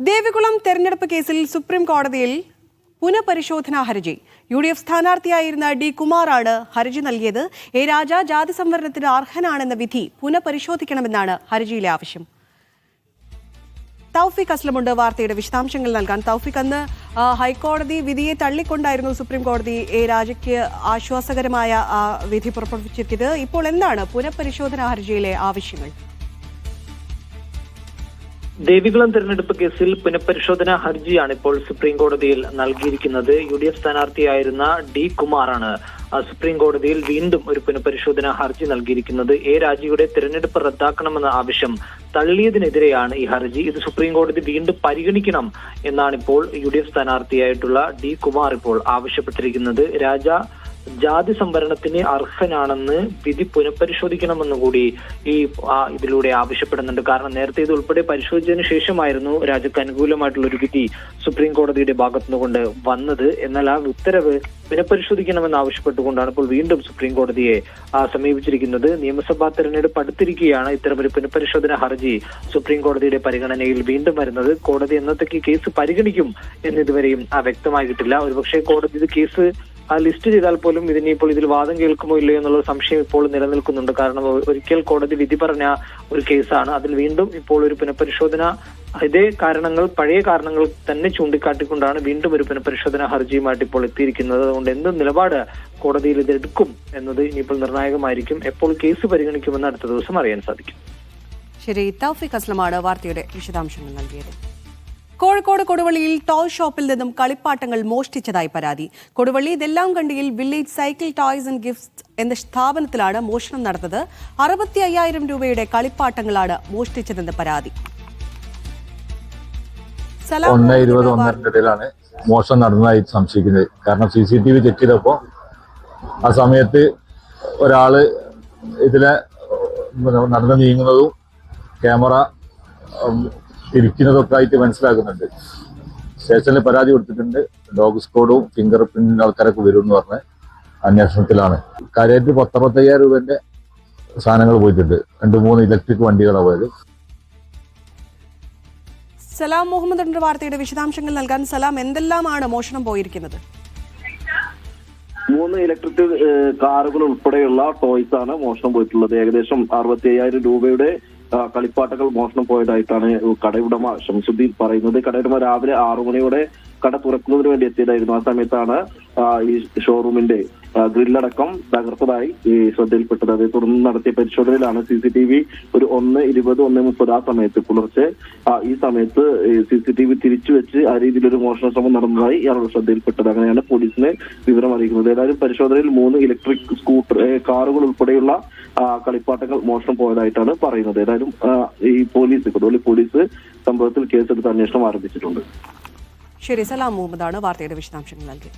ദേവികുളം തെരഞ്ഞെടുപ്പ് കേസിൽ സുപ്രീം കോടതിയിൽ പുനഃപരിശോധനാ ഹർജി. UDF സ്ഥാനാർത്ഥിയായിരുന്ന D. കുമാറാണ് ഹർജി നൽകിയത്. എ. രാജ ജാതി സംവരണത്തിന് അർഹനാണെന്ന വിധി പുനഃപരിശോധിക്കണമെന്നാണ് ഹർജിയിലെ ആവശ്യം. തൗഫീഖ് അസ്ലമുണ്ട് വാർത്തയുടെ വിശദാംശങ്ങൾ നൽകാൻ. തൗഫീഖ്, അന്ന് ഹൈക്കോടതി വിധിയെ തള്ളിക്കൊണ്ടായിരുന്നു സുപ്രീം കോടതി എ. രാജയ്ക്ക് ആശ്വാസകരമായ വിധി പുറപ്പെടുവിച്ചിരിക്കുന്നത്. ഇപ്പോൾ എന്താണ് പുനഃപരിശോധനാ ഹർജിയിലെ ആവശ്യങ്ങൾ? ദേവികുളം തെരഞ്ഞെടുപ്പ് കേസിൽ പുനഃപരിശോധനാ ഹർജിയാണ് ഇപ്പോൾ സുപ്രീം കോടതിയിൽ നൽകിയിരിക്കുന്നത്. UDF സ്ഥാനാർത്ഥിയായിരുന്ന D. കുമാറാണ് സുപ്രീം കോടതിയിൽ വീണ്ടും ഒരു പുനഃപരിശോധനാ ഹർജി നൽകിയിരിക്കുന്നത്. എ. രാജയുടെ തെരഞ്ഞെടുപ്പ് റദ്ദാക്കണമെന്ന ആവശ്യം തള്ളിയതിനെതിരെയാണ് ഈ ഹർജി. ഇത് സുപ്രീം കോടതി വീണ്ടും പരിഗണിക്കണം എന്നാണ് ഇപ്പോൾ UDF സ്ഥാനാർത്ഥിയായിട്ടുള്ള D. കുമാർ ഇപ്പോൾ ആവശ്യപ്പെട്ടിരിക്കുന്നത്. രാജ ജാതി സംവരണത്തിന് അർഹനാണെന്ന് വിധി പുനഃപരിശോധിക്കണമെന്നുകൂടി ഇതിലൂടെ ആവശ്യപ്പെടുന്നുണ്ട്. കാരണം നേരത്തെ ഇത് ഉൾപ്പെടെ പരിശോധിച്ചതിന് ശേഷമായിരുന്നു രാജയ്ക്ക് അനുകൂലമായിട്ടുള്ള ഒരു വിധി സുപ്രീം കോടതിയുടെ ഭാഗത്തുനിന്നുകൊണ്ട് വന്നത്. എന്നാൽ ആ ഉത്തരവ് പുനഃപരിശോധിക്കണമെന്ന് ആവശ്യപ്പെട്ടുകൊണ്ടാണ് ഇപ്പോൾ വീണ്ടും സുപ്രീം കോടതിയെ സമീപിച്ചിരിക്കുന്നത്. നിയമസഭാ തെരഞ്ഞെടുപ്പ് അടുത്തിരിക്കുകയാണ് ഇത്തരമൊരു പുനഃപരിശോധന ഹർജി സുപ്രീം കോടതിയുടെ പരിഗണനയിൽ വീണ്ടും വരുന്നത്. കോടതി എന്നത്തേക്ക് കേസ് പരിഗണിക്കും എന്നിതുവരെയും വ്യക്തമായിട്ടില്ല. ഒരുപക്ഷെ കോടതി ഇത് കേസ് ലിസ്റ്റ് ചെയ്താൽ പോലും ഇതിനിപ്പോൾ ഇതിൽ വാദം കേൾക്കുമോ ഇല്ലയോ എന്നുള്ള സംശയം ഇപ്പോൾ നിലനിൽക്കുന്നുണ്ട്. കാരണം ഒരിക്കൽ കോടതി വിധി പറഞ്ഞ ഒരു കേസാണ്. അതിൽ വീണ്ടും ഇപ്പോൾ ഒരു പുനഃപരിശോധന, ഇതേ കാരണങ്ങൾ, പഴയ കാരണങ്ങൾ തന്നെ ചൂണ്ടിക്കാട്ടിക്കൊണ്ടാണ് വീണ്ടും ഒരു പുനഃപരിശോധന ഹർജിയുമായിട്ട് ഇപ്പോൾ എത്തിയിരിക്കുന്നത്. അതുകൊണ്ട് എന്ത് നിലപാട് കോടതിയിൽ ഇത് എടുക്കും എന്നത് ഇനിയിപ്പോൾ നിർണായകമായിരിക്കും. എപ്പോൾ കേസ് പരിഗണിക്കുമെന്ന് അടുത്ത ദിവസം അറിയാൻ സാധിക്കും. ശരി, തൗഫീഖ് അസ്ലമാണ് വാർത്തയുടെ വിശദാംശങ്ങൾ നൽകിയത്. കോഴിക്കോട് കൊടുവള്ളിയിൽ ടോയ് ഷോപ്പിൽ നിന്നും കളിപ്പാട്ടങ്ങൾ മോഷ്ടിച്ചതായി പരാതി. കൊടുവള്ളി ദെല്ലാംകണ്ടിയിൽ village cycle toys and gifts എന്ന സ്ഥാപനത്തിലാണ് മോഷണം നടന്നത്. 65,000 രൂപയുടെ കളിപ്പാട്ടങ്ങളാണ് മോഷ്ടിച്ചതെന്ന് പരാതി. 1:20-1:30 മോഷണം നടന്നതായി സംശയിക്കുന്നത്. കാരണം CCTV ചെക്ക് ചെയ്തപ്പോൾ ആ സമയത്ത് ഒരാള് ഇതിലെ നടന്നു നീങ്ങുന്നതും ക്യാമറ തിരിക്കുന്നതൊക്കെ ആയിട്ട് മനസ്സിലാക്കുന്നുണ്ട്. സ്റ്റേഷനിൽ പരാതി കൊടുത്തിട്ടുണ്ട്. ഡോഗ് സ്ക്വാഡും ഫിംഗർ പ്രിന്റിന്റെ ആൾക്കാരൊക്കെ വരും എന്ന് പറഞ്ഞ് അന്വേഷണത്തിലാണ്. കാര്യമായിട്ട് 65,000 രൂപന്റെ സാധനങ്ങൾ പോയിട്ടുണ്ട്. 2-3 ഇലക്ട്രിക് വണ്ടികളാണ് പോയത്. സലാം മുഹമ്മദ് വാർത്തയുടെ വിശദാംശങ്ങൾ നൽകാൻ. സലാം, എന്തെല്ലാമാണ് മോഷണം പോയിരിക്കുന്നത്? 3 ഇലക്ട്രിക് കാറുകൾ ഉൾപ്പെടെയുള്ള ടോയ്സ് ആണ് മോഷണം പോയിട്ടുള്ളത്. ഏകദേശം 65,000 രൂപയുടെ കളിപ്പാട്ടങ്ങൾ മോഷണം പോയതായിട്ടാണ് കടയുടമ ഷംസുദ്ദീൻ പറയുന്നത്. കടയുടമ രാവിലെ 6 മണിയോടെ കട തുറക്കുന്നതിന് വേണ്ടി എത്തിയതായിരുന്നു. ആ സമയത്താണ് ഈ ഷോറൂമിന്റെ ഗ്രില്ലടക്കം തകർത്തതായി ശ്രദ്ധയിൽപ്പെട്ടത്. അതേ തുടർന്ന് നടത്തിയ പരിശോധനയിലാണ് CCTV ഒരു 1:20, 1:30 ആ സമയത്ത് പുലർച്ചെ ഈ സമയത്ത് CCTV തിരിച്ചു വെച്ച് ആ രീതിയിലൊരു മോഷണ ശ്രമം നടന്നതായി ഇയാളുടെ ശ്രദ്ധയിൽപ്പെട്ടത്. അങ്ങനെയാണ് പോലീസിനെ വിവരം അറിയിക്കുന്നത്. ഏതായാലും പരിശോധനയിൽ 3 ഇലക്ട്രിക് കാറുകൾ ഉൾപ്പെടെയുള്ള കളിപ്പാട്ടങ്ങൾ മോഷണം പോയതായിട്ടാണ് പറയുന്നത്. ഏതായാലും ഈ കൊടുവള്ളി പോലീസ് സംഭവത്തിൽ കേസെടുത്ത് അന്വേഷണം ആരംഭിച്ചിട്ടുണ്ട്. ശരി, സലാം മുഹമ്മദാണ് വാർത്തയുടെ വിശദാംശങ്ങൾ നൽകി.